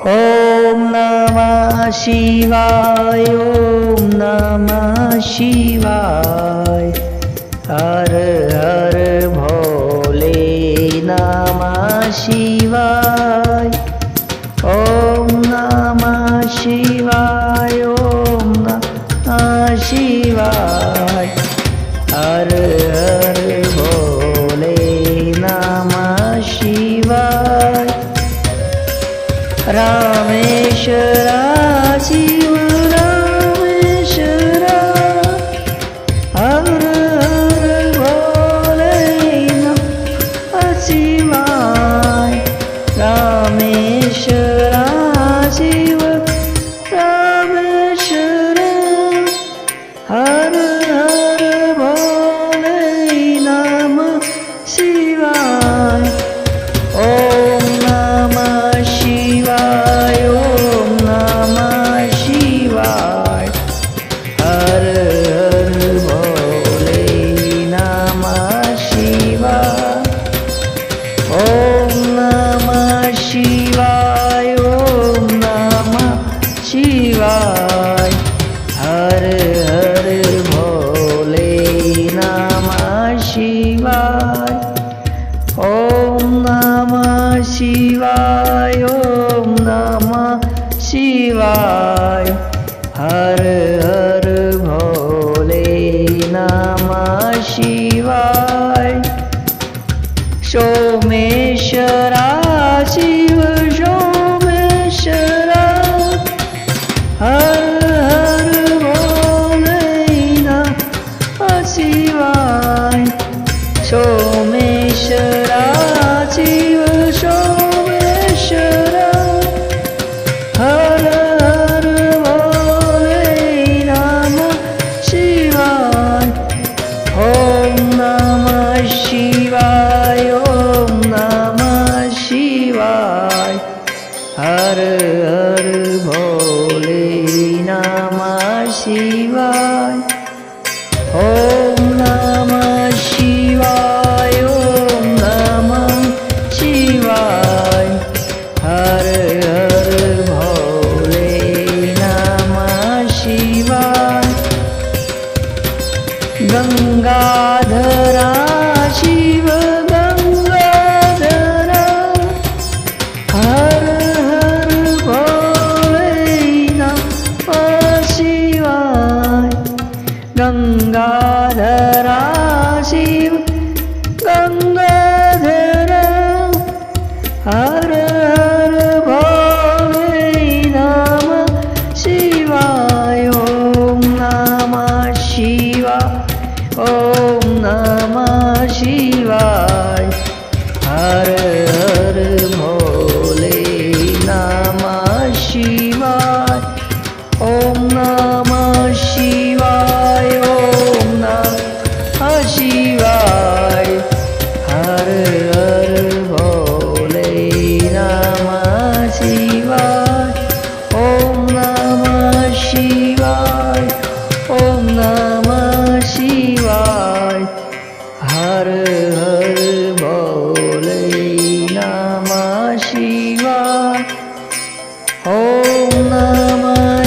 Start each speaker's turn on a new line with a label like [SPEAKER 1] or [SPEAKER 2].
[SPEAKER 1] ॐ नमः शिवाय ॐ नमः शिवाय हर हर भोले नमः शिवाय ॐ नमः शिवाय ॐ नमः शिवाय हर हर भोले नमः शिवाय रामेश्वर शिव रामेश्वर हर हर भोले नमः शिवाय रामेश्वर शिव रामेश्वर हर हर भोले नमः शिवाय ॐ नमः शिवाय ॐ नमः शिवाय हर हर भोले नमः शिवाय ॐ नमः शिवाय ॐ नमः शिवाय हर हर भोले नमः शिवाय ॐ नमः शिवाय ॐ नमः शिवाय हर हर भोले नमः शिवाय सोमेश्वर शिव सोमेश्वर हर हर भोले नमः शिवाय सोमेश्वर शिव सोमेश्वर हर हर भोले नमः शिवाय ॐ नमः शिवाय ॐ नमः शिवाय हर हर भोले नमः शिवाय ॐ नमः शिवाय ॐ नमः शिवाय हर हर भोले नमः शिवाय गंगाधरा शिव गंगाधरा हर हर भोले नमः शिवाय गंगाधरा शिव गंगाधरा हर हर भोले नमः शिवाय ॐ नमः शिवाय ॐ नमः शिवाय हर हर भोले नमः शिवाय ॐ नमः शिवाय ॐ नमः शिवाय हर हर भोले नमः शिवाय ॐ नमः शिवाय ॐ नमः शिवाय हर हर भोले नमः शिवाय ॐ नमः